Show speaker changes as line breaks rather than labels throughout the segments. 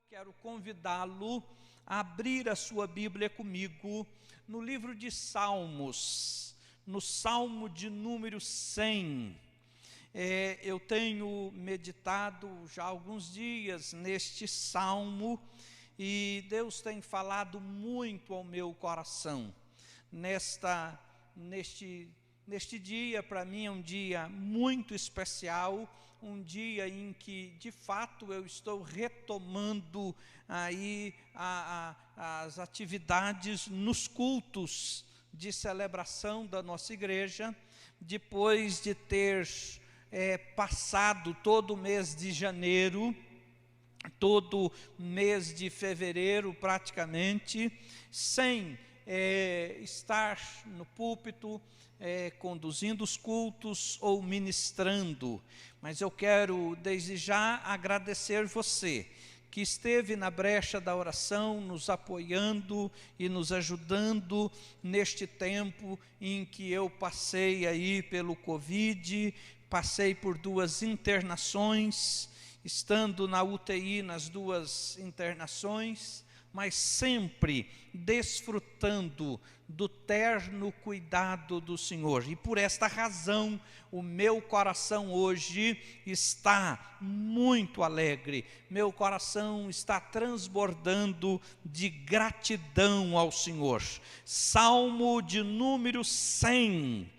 Quero convidá-lo a abrir a sua Bíblia comigo no livro de Salmos, no Salmo de número 100. Eu tenho meditado já há alguns dias neste Salmo e Deus tem falado muito ao meu coração. Neste dia, para mim é um dia muito especial, um dia em que, de fato, eu estou retomando aí as atividades nos cultos de celebração da nossa igreja, depois de ter passado todo o mês de janeiro, todo mês de fevereiro praticamente, sem estar no púlpito, conduzindo os cultos ou ministrando. Mas eu quero desde já agradecer você que esteve na brecha da oração, nos apoiando e nos ajudando neste tempo em que eu passei aí pelo Covid, passei por 2 internações, estando na UTI nas 2 internações, mas sempre desfrutando do terno cuidado do Senhor. E por esta razão, o meu coração hoje está muito alegre, meu coração está transbordando de gratidão ao Senhor. Salmo de número 100.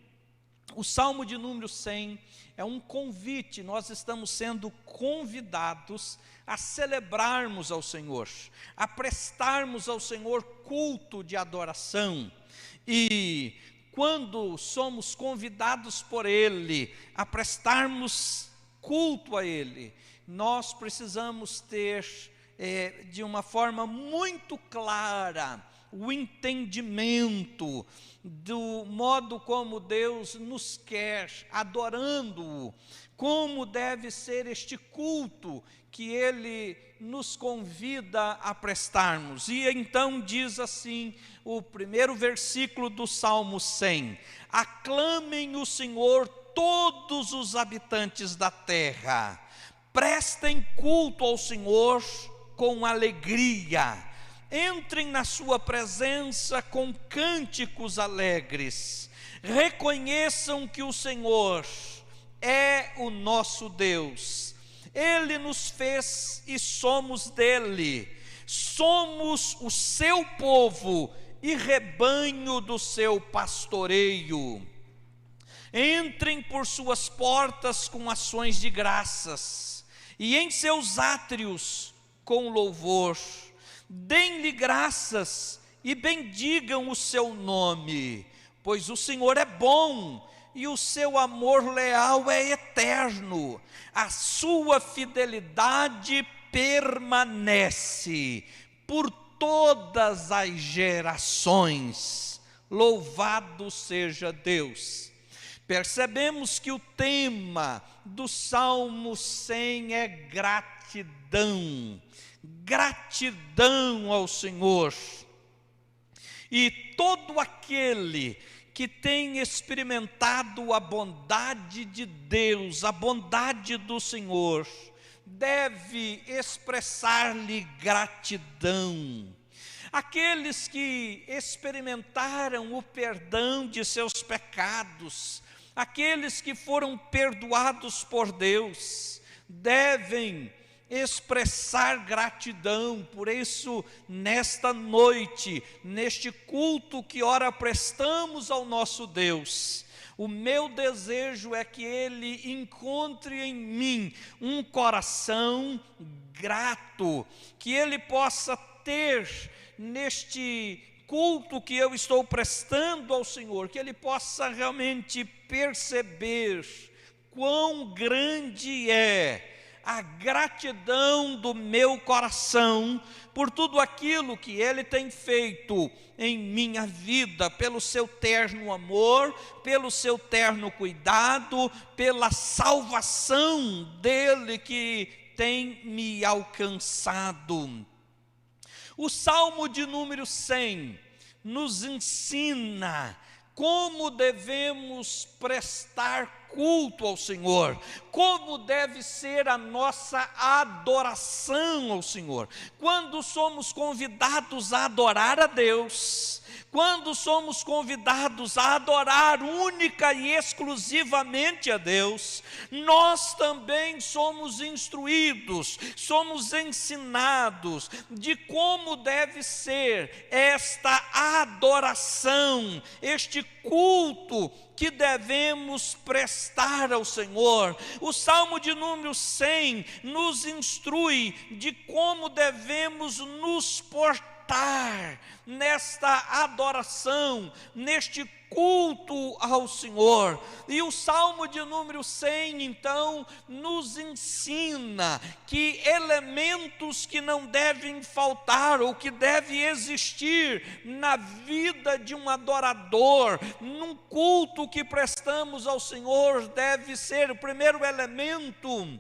O Salmo de número 100 é um convite, nós estamos sendo convidados a celebrarmos ao Senhor, a prestarmos ao Senhor culto de adoração. E quando somos convidados por Ele a prestarmos culto a Ele, nós precisamos ter de uma forma muito clara o entendimento do modo como Deus nos quer, adorando-o, como deve ser este culto que Ele nos convida a prestarmos. E então diz assim, o primeiro versículo do Salmo 100: aclamem o Senhor todos os habitantes da terra, prestem culto ao Senhor com alegria, entrem na sua presença com cânticos alegres, reconheçam que o Senhor é o nosso Deus, Ele nos fez e somos dele, somos o seu povo e rebanho do seu pastoreio. Entrem por suas portas com ações de graças, e em seus átrios com louvor. Deem-lhe graças e bendigam o seu nome, pois o Senhor é bom e o seu amor leal é eterno, a sua fidelidade permanece por todas as gerações. Louvado seja Deus. Percebemos que o tema do Salmo 100 é gratidão. Gratidão ao Senhor. E todo aquele que tem experimentado a bondade de Deus, a bondade do Senhor, deve expressar-lhe gratidão. Aqueles que experimentaram o perdão de seus pecados, aqueles que foram perdoados por Deus, devem expressar gratidão. Por isso, nesta noite, neste culto que ora prestamos ao nosso Deus, o meu desejo é que Ele encontre em mim um coração grato, que Ele possa ter neste culto que eu estou prestando ao Senhor, que Ele possa realmente perceber quão grande é a gratidão do meu coração por tudo aquilo que Ele tem feito em minha vida, pelo seu terno amor, pelo seu terno cuidado, pela salvação dEle que tem me alcançado. O Salmo de número 100 nos ensina como devemos prestar culto ao Senhor, como deve ser a nossa adoração ao Senhor. Quando somos convidados a adorar a Deus, quando somos convidados a adorar única e exclusivamente a Deus, nós também somos instruídos, somos ensinados de como deve ser esta adoração, este culto que devemos prestar ao Senhor. O Salmo de número 100 nos instrui de como devemos nos portar nesta adoração, neste culto ao Senhor. E o Salmo de número 100, então, nos ensina que elementos que não devem faltar, ou que devem existir na vida de um adorador, num culto que prestamos ao Senhor, deve ser o primeiro elemento: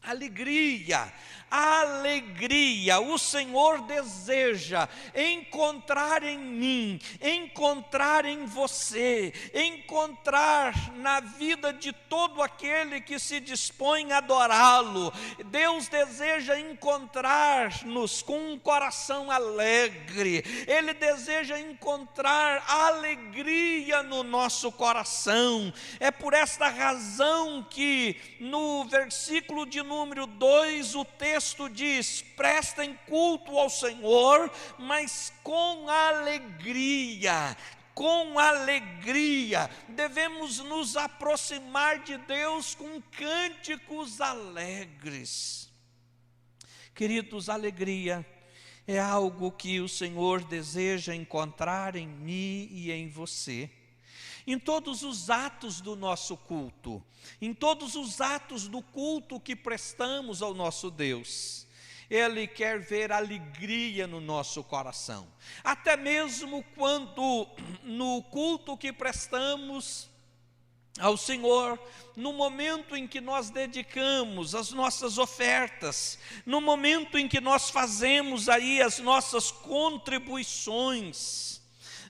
alegria. Alegria. O Senhor deseja encontrar em mim, encontrar em você, encontrar na vida de todo aquele que se dispõe a adorá-lo. Deus deseja encontrar-nos com um coração alegre. Ele deseja encontrar alegria no nosso coração. É por esta razão que no versículo de número 2 o texto diz: prestem culto ao Senhor, mas com alegria. Com alegria, devemos nos aproximar de Deus com cânticos alegres. Queridos, alegria é algo que o Senhor deseja encontrar em mim e em você. Em todos os atos do nosso culto, em todos os atos do culto que prestamos ao nosso Deus, Ele quer ver alegria no nosso coração. Até mesmo quando no culto que prestamos ao Senhor, no momento em que nós dedicamos as nossas ofertas, no momento em que nós fazemos aí as nossas contribuições,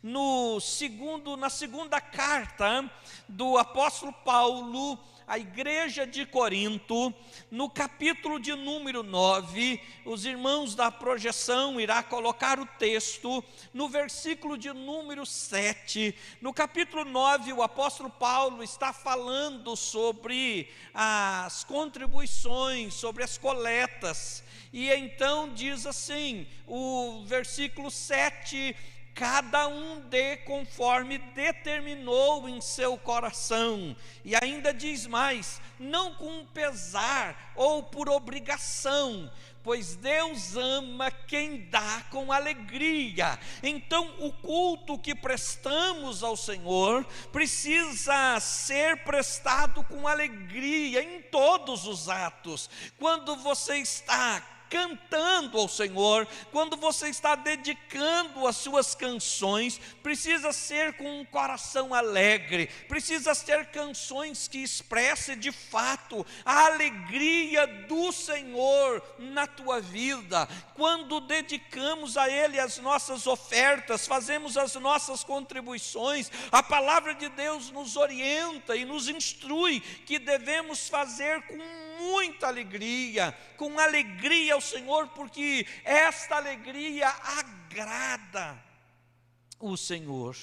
na segunda carta do apóstolo Paulo à igreja de Corinto, no capítulo de número 9, os irmãos da projeção irá colocar o texto, no versículo de número 7, no capítulo 9, o apóstolo Paulo está falando sobre as contribuições, sobre as coletas, e então diz assim, o versículo 7, cada um dê conforme determinou em seu coração. E ainda diz mais: não com pesar ou por obrigação, pois Deus ama quem dá com alegria. Então o culto que prestamos ao Senhor precisa ser prestado com alegria em todos os atos. Quando você está cantando ao Senhor, quando você está dedicando as suas canções, precisa ser com um coração alegre, precisa ser canções que expressem de fato a alegria do Senhor na tua vida. Quando dedicamos a Ele as nossas ofertas, fazemos as nossas contribuições, a palavra de Deus nos orienta e nos instrui que devemos fazer com muita alegria, com alegria ao Senhor, porque esta alegria agrada o Senhor.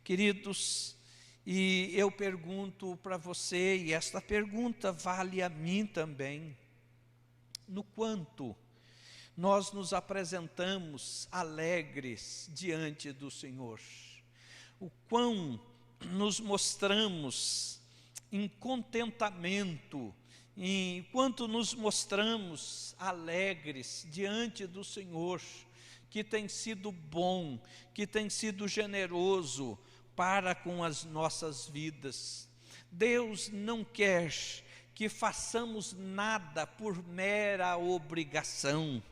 Queridos, e eu pergunto para você, e esta pergunta vale a mim também: no quanto nós nos apresentamos alegres diante do Senhor? O quão nos mostramos em contentamento, enquanto nos mostramos alegres diante do Senhor, que tem sido bom, que tem sido generoso para com as nossas vidas. Deus não quer que façamos nada por mera obrigação.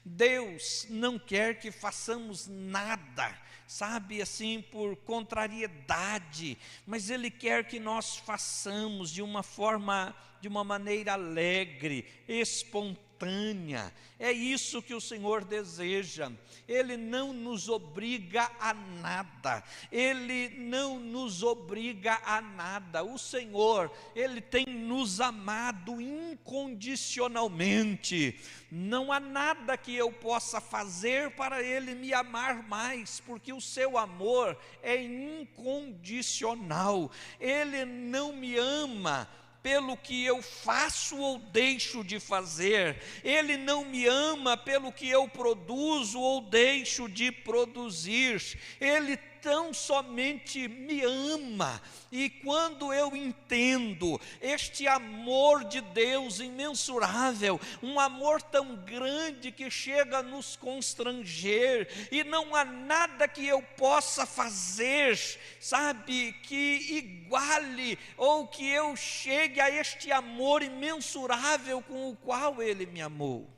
Deus não quer que façamos nada, sabe, assim, por contrariedade, mas Ele quer que nós façamos de uma maneira alegre, espontânea, momentânea. É isso que o Senhor deseja. Ele não nos obriga a nada. Ele não nos obriga a nada. O Senhor, Ele tem nos amado incondicionalmente. Não há nada que eu possa fazer para Ele me amar mais, porque o seu amor é incondicional. Ele não me ama pelo que eu faço ou deixo de fazer. Ele não me ama pelo que eu produzo ou deixo de produzir. Ele tão somente me ama. E quando eu entendo este amor de Deus imensurável, um amor tão grande que chega a nos constranger, e não há nada que eu possa fazer, sabe, que iguale ou que eu chegue a este amor imensurável com o qual Ele me amou.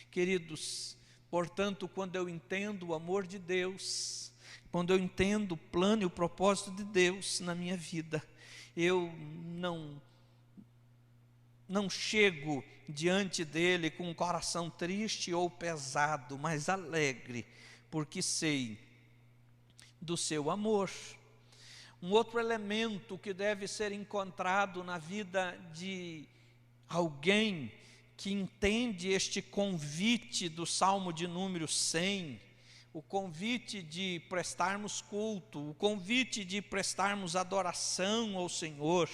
Queridos, portanto, quando eu entendo o amor de Deus, quando eu entendo o plano e o propósito de Deus na minha vida, eu não chego diante dele com um coração triste ou pesado, mas alegre, porque sei do seu amor. Um outro elemento que deve ser encontrado na vida de alguém que entende este convite do Salmo de número 100, o convite de prestarmos culto, o convite de prestarmos adoração ao Senhor.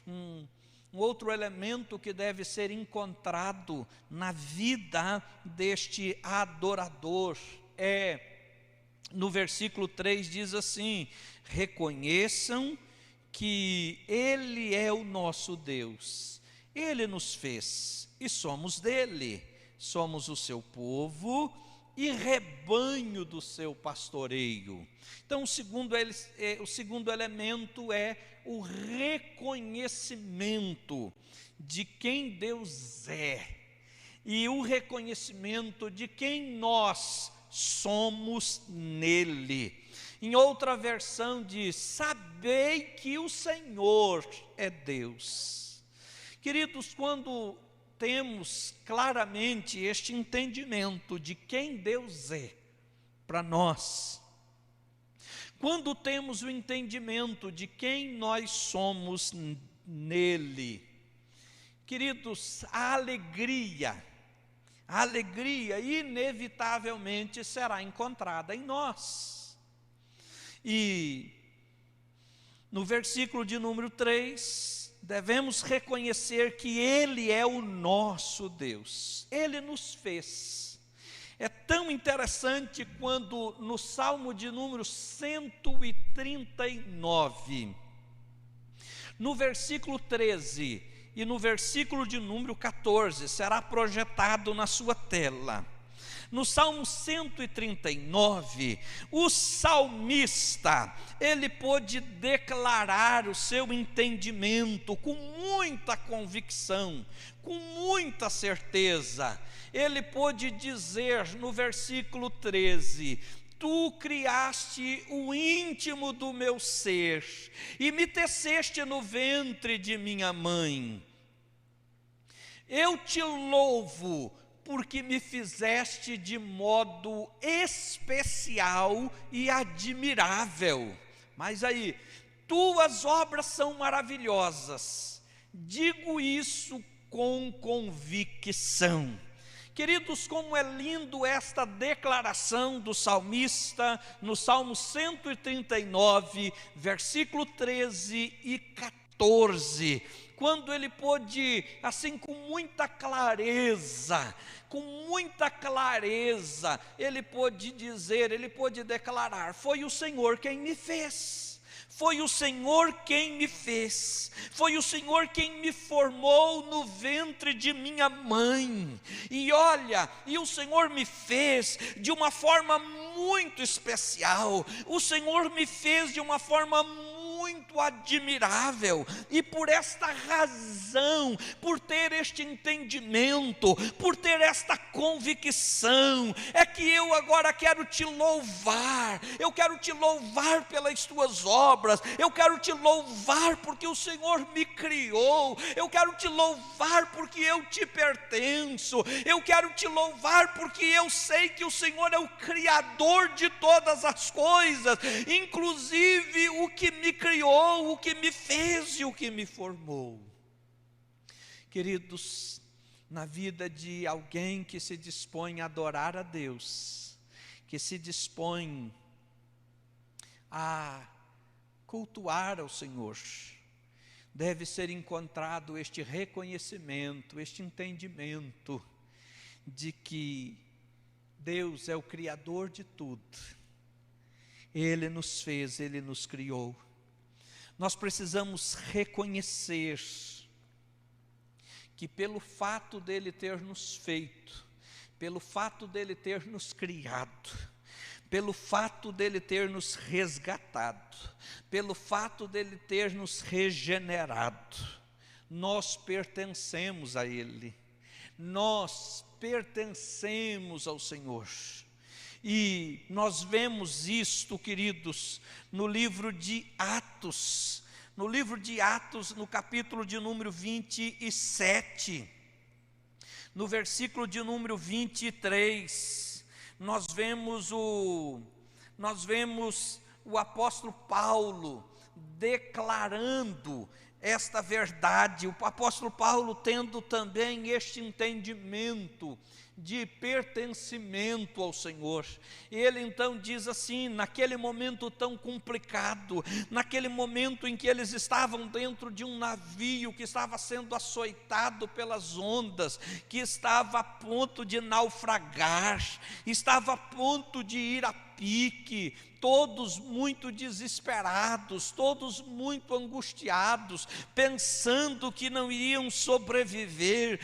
Um outro elemento que deve ser encontrado na vida deste adorador é, no versículo 3 diz assim: reconheçam que Ele é o nosso Deus, Ele nos fez e somos dele, somos o seu povo e rebanho do seu pastoreio. Então o segundo elemento é o reconhecimento de quem Deus é, e o reconhecimento de quem nós somos nele. Em outra versão diz: sabei que o Senhor é Deus. Queridos, quando temos claramente este entendimento de quem Deus é para nós, quando temos o entendimento de quem nós somos nele, queridos, a alegria inevitavelmente será encontrada em nós. E no versículo de número 3, devemos reconhecer que Ele é o nosso Deus, Ele nos fez. É tão interessante quando no Salmo de número 139, no versículo 13 e no versículo de número 14, será projetado na sua tela. No Salmo 139, o salmista, ele pôde declarar o seu entendimento com muita convicção, com muita certeza. Ele pôde dizer no versículo 13: tu criaste o íntimo do meu ser, e me teceste no ventre de minha mãe. Eu te louvo, porque me fizeste de modo especial e admirável. Mas aí, tuas obras são maravilhosas, digo isso com convicção. Queridos, como é lindo esta declaração do salmista no Salmo 139, versículo 13 e 14, quando ele pôde, assim, com muita clareza, ele pôde dizer, ele pôde declarar: foi o Senhor quem me fez. Foi o Senhor quem me fez, foi o Senhor quem me formou no ventre de minha mãe, e olha, e o Senhor me fez de uma forma muito especial, o Senhor me fez de uma forma muito muito admirável, e por esta razão, por ter este entendimento, por ter esta convicção, é que eu agora quero te louvar. Eu quero te louvar pelas tuas obras, eu quero te louvar porque o Senhor me criou, eu quero te louvar porque eu te pertenço, eu quero te louvar porque eu sei que o Senhor é o Criador de todas as coisas, inclusive o que me criou, o que me fez e o que me formou. Queridos, na vida de alguém que se dispõe a adorar a Deus, que se dispõe a cultuar ao Senhor, deve ser encontrado este reconhecimento, este entendimento de que Deus é o Criador de tudo. Ele nos fez, Ele nos criou. Nós precisamos reconhecer que pelo fato dEle ter nos feito, pelo fato dEle ter nos criado, pelo fato dEle ter nos resgatado, pelo fato dEle ter nos regenerado, nós pertencemos a Ele, nós pertencemos ao Senhor. E nós vemos isto, queridos, no livro de Atos, no capítulo de número 27, no versículo de número 23, nós vemos o apóstolo Paulo declarando esta verdade, o apóstolo Paulo tendo também este entendimento de pertencimento ao Senhor. Ele então diz assim, naquele momento tão complicado, naquele momento em que eles estavam dentro de um navio que estava sendo açoitado pelas ondas, que estava a ponto de naufragar, estava a ponto de ir a pique, todos muito desesperados, todos muito angustiados, pensando que não iriam sobreviver.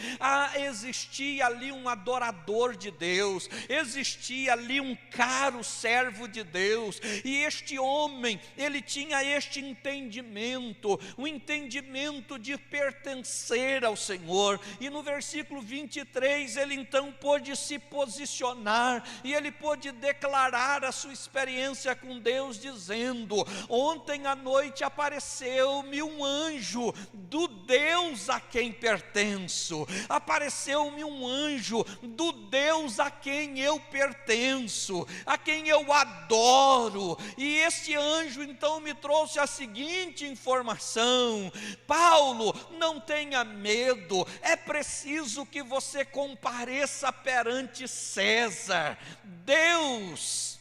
Existia ali um adorador de Deus, existia ali um caro servo de Deus, e este homem, ele tinha este entendimento, o entendimento de pertencer ao Senhor, e no versículo 23, ele então pôde se posicionar, e ele pôde declarar a sua experiência com Deus, dizendo: ontem à noite apareceu-me um anjo do Deus a quem pertenço, apareceu-me um anjo do Deus a quem eu pertenço, a quem eu adoro, e este anjo então me trouxe a seguinte informação: Paulo, não tenha medo, é preciso que você compareça perante César. Deus,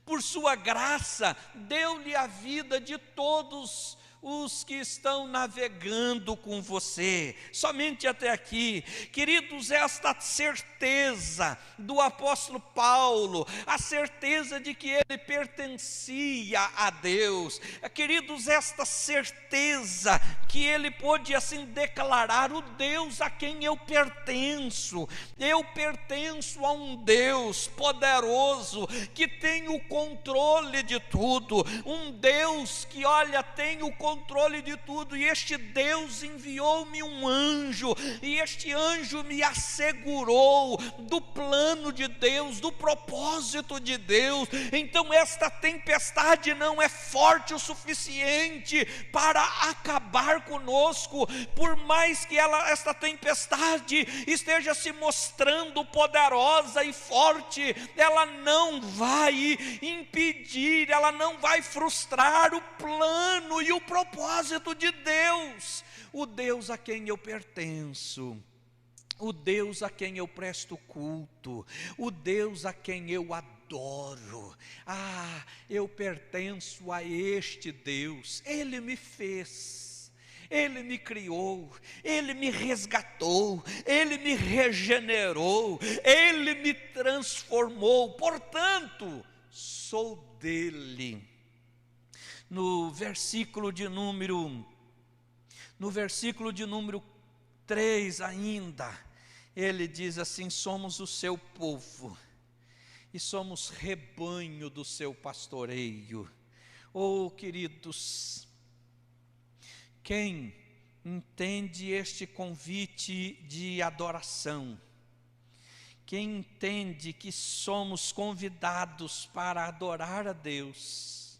por sua graça, deu-lhe a vida de todos os que estão navegando com você. Somente até aqui, queridos, esta certeza do apóstolo Paulo, a certeza de que ele pertencia a Deus, queridos, esta certeza que ele pôde assim declarar: o Deus a quem eu pertenço a um Deus poderoso, que tem o controle de tudo, um Deus que, olha, tem o controle de tudo, e este Deus enviou-me um anjo, e este anjo me assegurou do plano de Deus, do propósito de Deus. Então esta tempestade não é forte o suficiente para acabar conosco, por mais que esta tempestade esteja se mostrando poderosa e forte, ela não vai impedir, ela não vai frustrar o plano e o propósito de Deus, o Deus a quem eu pertenço, o Deus a quem eu presto culto, o Deus a quem eu adoro. Eu pertenço a este Deus. Ele me fez, Ele me criou, Ele me resgatou, Ele me regenerou, Ele me transformou, portanto, sou dele. No versículo de número 3 ainda, ele diz assim: somos o seu povo, e somos rebanho do seu pastoreio. Oh, queridos, quem entende este convite de adoração, quem entende que somos convidados para adorar a Deus,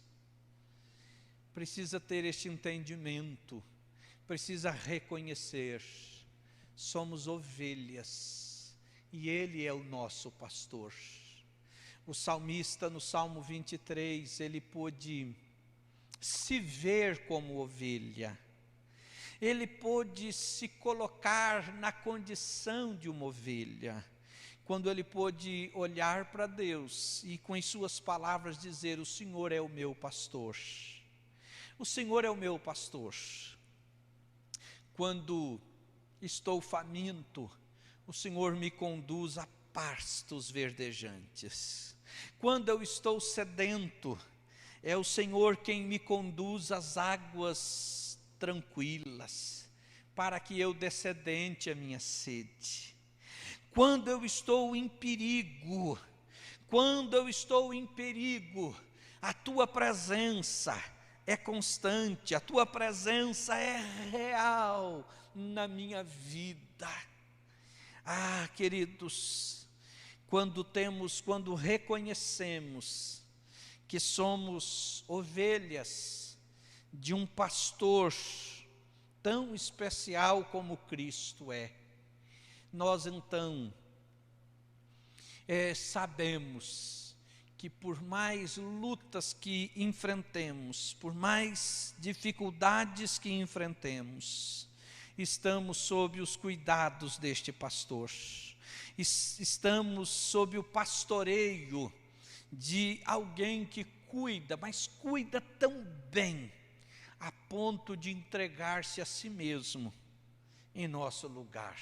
precisa ter este entendimento, precisa reconhecer, somos ovelhas, e Ele é o nosso pastor. O salmista, no Salmo 23, ele pôde se ver como ovelha, ele pôde se colocar na condição de uma ovelha, quando ele pôde olhar para Deus e com as suas palavras dizer: o Senhor é o meu pastor, o Senhor é o meu pastor. Quando estou faminto, o Senhor me conduz a pastos verdejantes. Quando eu estou sedento, é o Senhor quem me conduz às águas tranquilas, para que eu descedente a minha sede. Quando eu estou em perigo, a tua presença é constante, a tua presença é real na minha vida. Ah, queridos, quando reconhecemos que somos ovelhas de um pastor tão especial como Cristo é, nós então sabemos que por mais lutas que enfrentemos, por mais dificuldades que enfrentemos, estamos sob os cuidados deste pastor, estamos sob o pastoreio de alguém que cuida, mas cuida tão bem, a ponto de entregar-se a si mesmo em nosso lugar.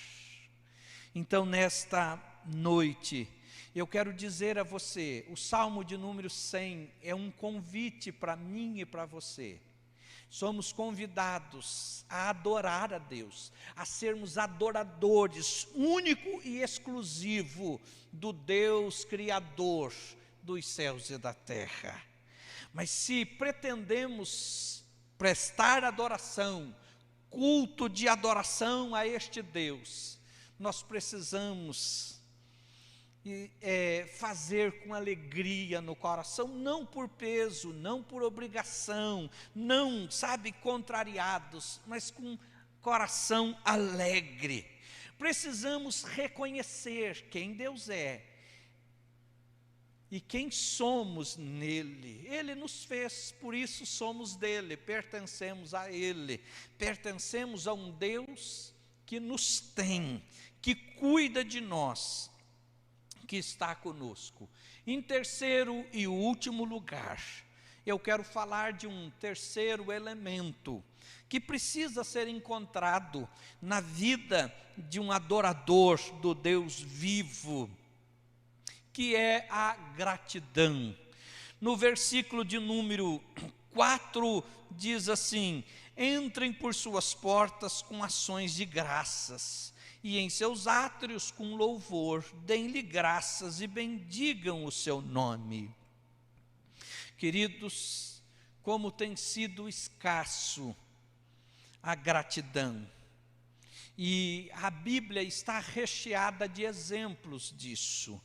Então, nesta noite, eu quero dizer a você, o Salmo de número 100 é um convite para mim e para você. Somos convidados a adorar a Deus, a sermos adoradores, único e exclusivo do Deus Criador dos céus e da terra. Mas se pretendemos prestar adoração, culto de adoração a este Deus, nós precisamos fazer com alegria no coração, não por peso, não por obrigação, não, contrariados, mas com coração alegre. Precisamos reconhecer quem Deus é e quem somos nele. Ele nos fez, por isso somos dele, pertencemos a ele, pertencemos a um Deus que nos tem, que cuida de nós, que está conosco. Em terceiro e último lugar, eu quero falar de um terceiro elemento que precisa ser encontrado na vida de um adorador do Deus vivo, que é a gratidão. No versículo de número 4 diz assim: entrem por suas portas com ações de graças, e em seus átrios com louvor, deem-lhe graças e bendigam o seu nome. Queridos, como tem sido escasso a gratidão, e a Bíblia está recheada de exemplos disso.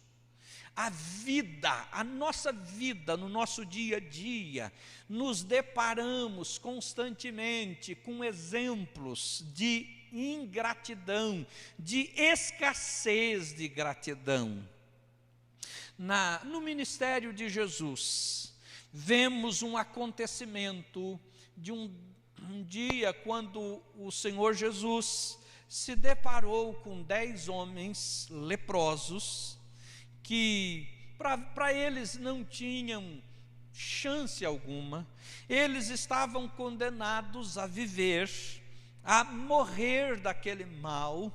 A nossa vida, no nosso dia a dia, nos deparamos constantemente com exemplos de ingratidão, de escassez de gratidão. No ministério de Jesus, vemos um acontecimento de um dia quando o Senhor Jesus se deparou com 10 homens leprosos, que para eles não tinham chance alguma, eles estavam condenados a viver, a morrer daquele mal,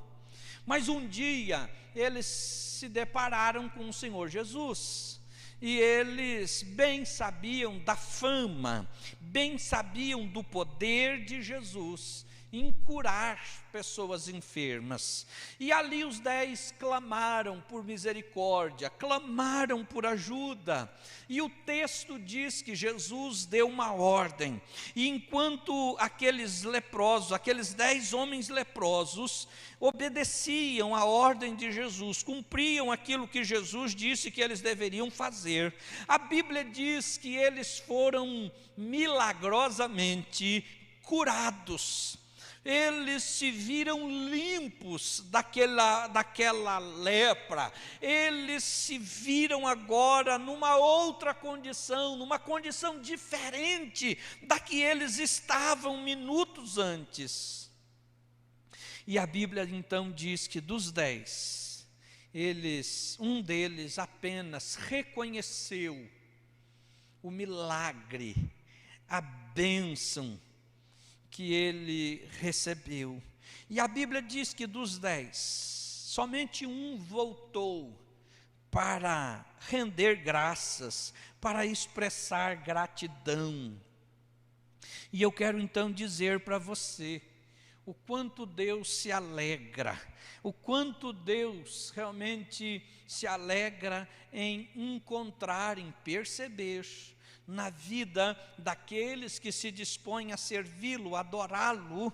mas um dia eles se depararam com o Senhor Jesus, e eles bem sabiam da fama, bem sabiam do poder de Jesus, em curar pessoas enfermas. E ali os 10 clamaram por misericórdia, clamaram por ajuda. E o texto diz que Jesus deu uma ordem. E enquanto aqueles leprosos, aqueles 10 homens leprosos, obedeciam a ordem de Jesus, cumpriam aquilo que Jesus disse que eles deveriam fazer, a Bíblia diz que eles foram milagrosamente curados. Eles se viram limpos daquela lepra. Eles se viram agora numa outra condição, numa condição diferente da que eles estavam minutos antes. E a Bíblia então diz que dos 10, um deles apenas reconheceu o milagre, a bênção que ele recebeu. E a Bíblia diz que dos 10, somente um voltou para render graças, para expressar gratidão. E eu quero então dizer para você, o quanto Deus se alegra, o quanto Deus realmente se alegra em encontrar, em perceber na vida daqueles que se dispõem a servi-lo, adorá-lo.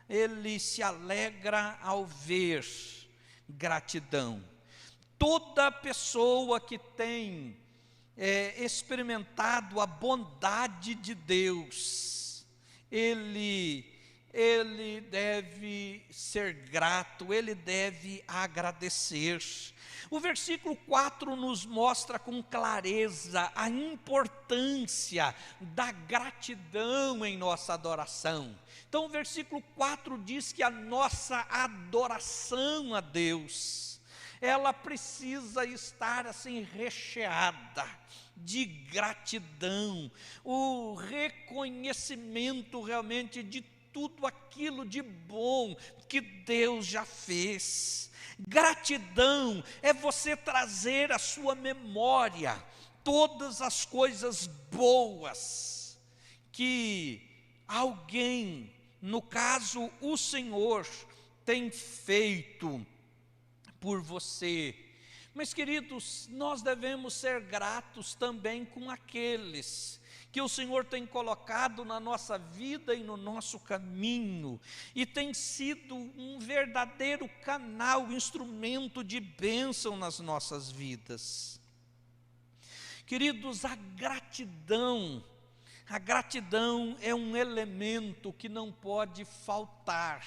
Ele se alegra ao ver gratidão. Toda pessoa que tem experimentado a bondade de Deus, ele deve ser grato, ele deve agradecer. O versículo 4 nos mostra com clareza a importância da gratidão em nossa adoração. Então o versículo 4 diz que a nossa adoração a Deus, ela precisa estar assim recheada de gratidão, o reconhecimento realmente de tudo aquilo de bom que Deus já fez. Gratidão é você trazer à sua memória todas as coisas boas que alguém, no caso o Senhor, tem feito por você. Mas queridos, nós devemos ser gratos também com aqueles que o Senhor tem colocado na nossa vida e no nosso caminho, e tem sido um verdadeiro canal, instrumento de bênção nas nossas vidas. Queridos, a gratidão é um elemento que não pode faltar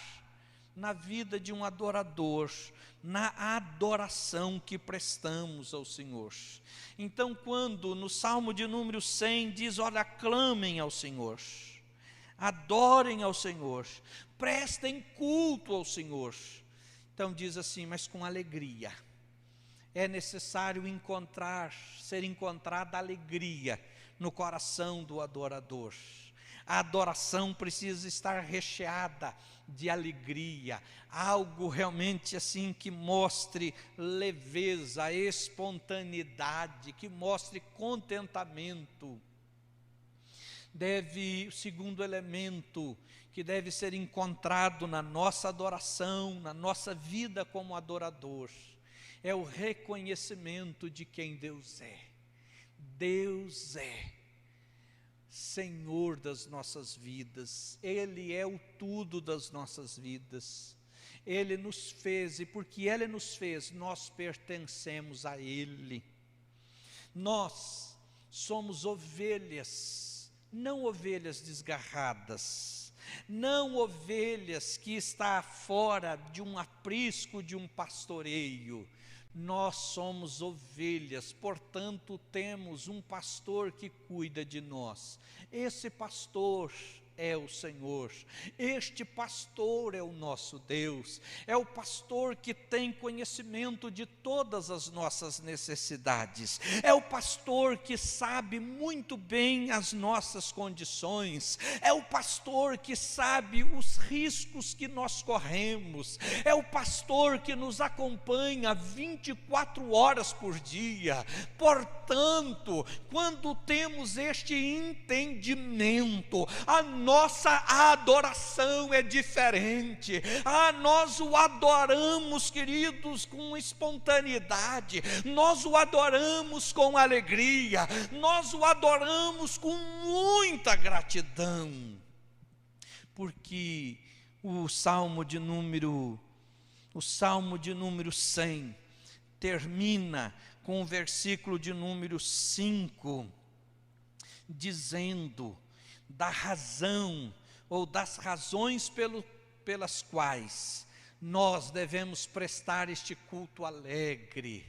na vida de um adorador, na adoração que prestamos ao Senhor. Então, quando no Salmo de número 100 diz, olha, clamem ao Senhor, adorem ao Senhor, prestem culto ao Senhor. Então diz assim, mas com alegria. É necessário ser encontrada alegria no coração do adorador. A adoração precisa estar recheada de alegria, algo realmente assim que mostre leveza, espontaneidade, que mostre contentamento. O segundo elemento que deve ser encontrado na nossa adoração, na nossa vida como adorador, é o reconhecimento de quem Deus é. Deus é Senhor das nossas vidas, Ele é o tudo das nossas vidas. Ele nos fez, e porque Ele nos fez, nós pertencemos a Ele. Nós somos ovelhas, não ovelhas desgarradas, não ovelhas que está fora de um aprisco, de um pastoreio. Nós somos ovelhas, portanto temos um pastor que cuida de nós. Esse pastor é o Senhor, este pastor é o nosso Deus, é o pastor que tem conhecimento de todas as nossas necessidades, é o pastor que sabe muito bem as nossas condições, é o pastor que sabe os riscos que nós corremos, é o pastor que nos acompanha 24 horas por dia. Portanto, quando temos este entendimento, a nossa adoração é diferente. Nós o adoramos, queridos, com espontaneidade, nós o adoramos com alegria, nós o adoramos com muita gratidão, porque o Salmo de número 100 termina com o versículo de número 5, dizendo da razão, ou das razões pelas quais nós devemos prestar este culto alegre,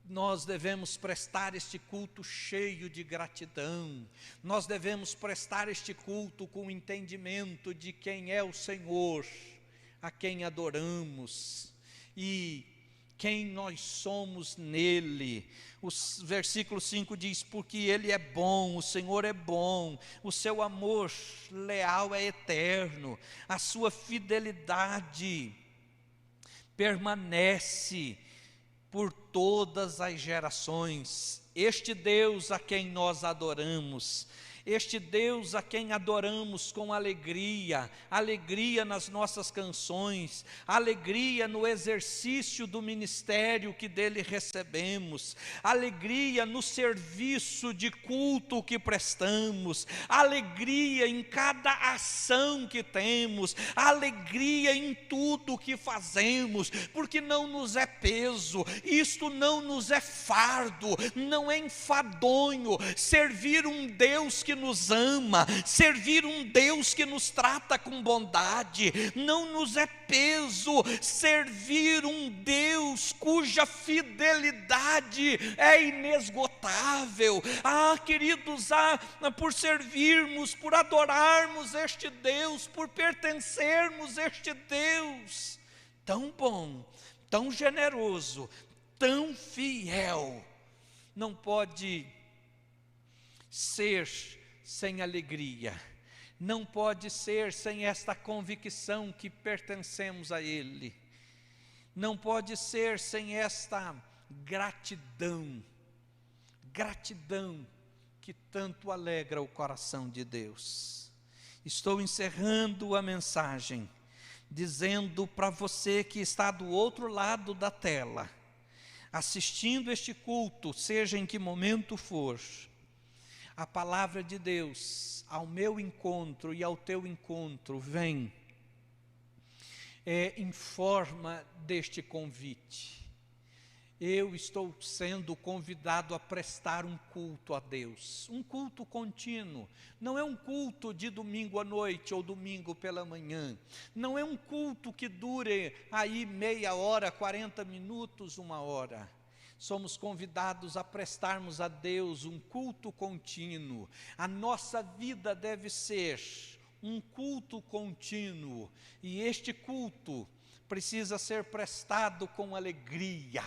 nós devemos prestar este culto cheio de gratidão, nós devemos prestar este culto com o entendimento de quem é o Senhor, a quem adoramos, e quem nós somos nele. O versículo 5 diz: porque ele é bom, o Senhor é bom, o seu amor leal é eterno, a sua fidelidade permanece por todas as gerações. Este Deus a quem nós adoramos, este Deus a quem adoramos com alegria, alegria nas nossas canções, alegria no exercício do ministério que dele recebemos, alegria no serviço de culto que prestamos, alegria em cada ação que temos, alegria em tudo que fazemos, porque não nos é peso, isto não nos é fardo, não é enfadonho servir um Deus que nos ama, servir um Deus que nos trata com bondade, não nos é peso servir um Deus cuja fidelidade é inesgotável. Queridos, por servirmos, por adorarmos este Deus, por pertencermos a este Deus tão bom, tão generoso, tão fiel, não pode ser sem alegria, não pode ser sem esta convicção que pertencemos a Ele, não pode ser sem esta gratidão que tanto alegra o coração de Deus. Estou encerrando a mensagem dizendo para você que está do outro lado da tela, assistindo este culto, seja em que momento for, a palavra de Deus ao meu encontro e ao teu encontro vem em forma deste convite. Eu estou sendo convidado a prestar um culto a Deus, um culto contínuo. Não é um culto de domingo à noite ou domingo pela manhã, não é um culto que dure aí meia hora, 40 minutos, 1 hora. Somos convidados a prestarmos a Deus um culto contínuo. A nossa vida deve ser um culto contínuo, e este culto precisa ser prestado com alegria.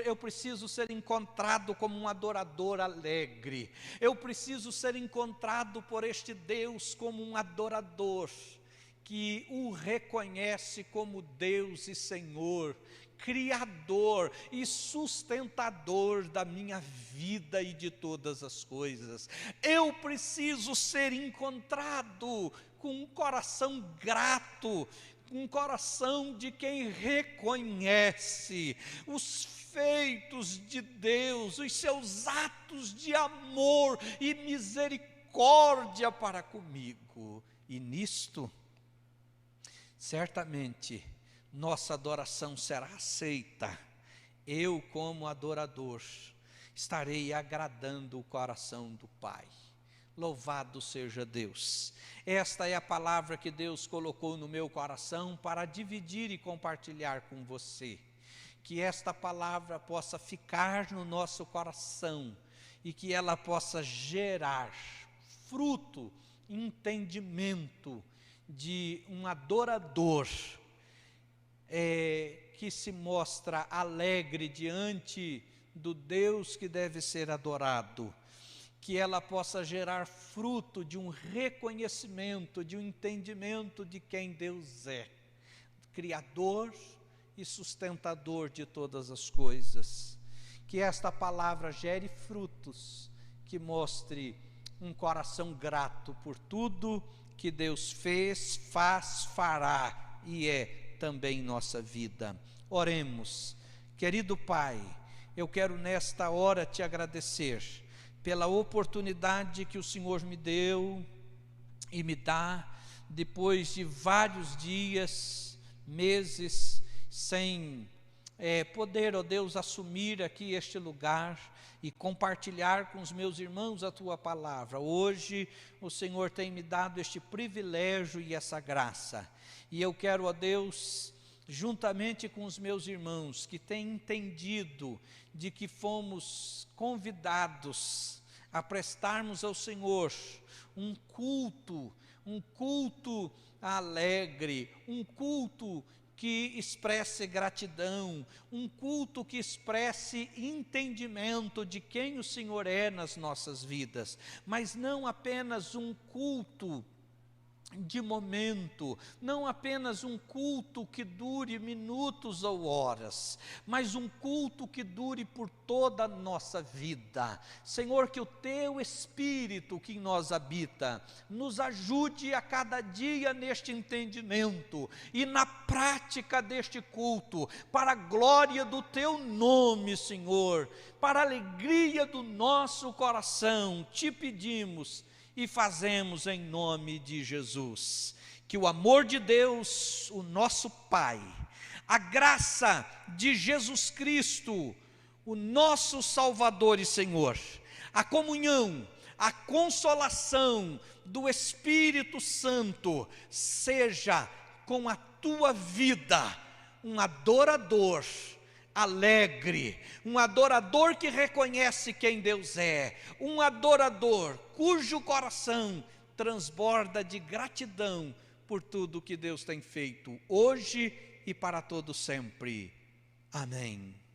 Eu preciso ser encontrado como um adorador alegre. Eu preciso ser encontrado por este Deus como um adorador que o reconhece como Deus e Senhor, Criador e sustentador da minha vida e de todas as coisas. Eu preciso ser encontrado com um coração grato, um coração de quem reconhece os feitos de Deus, os seus atos de amor e misericórdia para comigo. E nisto, certamente, nossa adoração será aceita. Eu, como adorador, estarei agradando o coração do Pai. Louvado seja Deus. Esta é a palavra que Deus colocou no meu coração para dividir e compartilhar com você. Que esta palavra possa ficar no nosso coração e que ela possa gerar fruto, entendimento de um adorador que se mostra alegre diante do Deus que deve ser adorado. Que ela possa gerar fruto de um reconhecimento, de um entendimento de quem Deus é, Criador e sustentador de todas as coisas. Que esta palavra gere frutos, que mostre um coração grato por tudo que Deus fez, faz, fará e é também em nossa vida. Oremos. Querido Pai, eu quero nesta hora te agradecer pela oportunidade que o Senhor me deu e me dá, depois de vários dias, meses, sem poder, ó Deus, assumir aqui este lugar e compartilhar com os meus irmãos a Tua palavra. Hoje o Senhor tem me dado este privilégio e essa graça, e eu quero, ó Deus, juntamente com os meus irmãos que têm entendido de que fomos convidados a prestarmos ao Senhor um culto alegre, um culto que expresse gratidão, um culto que expresse entendimento de quem o Senhor é nas nossas vidas, mas não apenas um culto de momento, não apenas um culto que dure minutos ou horas, mas um culto que dure por toda a nossa vida. Senhor, que o Teu Espírito que em nós habita, nos ajude a cada dia neste entendimento e na prática deste culto, para a glória do Teu nome, Senhor, para a alegria do nosso coração, te pedimos e fazemos em nome de Jesus. Que o amor de Deus, o nosso Pai, a graça de Jesus Cristo, o nosso Salvador e Senhor, a comunhão, a consolação do Espírito Santo, seja com a tua vida, um adorador alegre, um adorador que reconhece quem Deus é, um adorador cujo coração transborda de gratidão por tudo que Deus tem feito hoje e para todo sempre. Amém.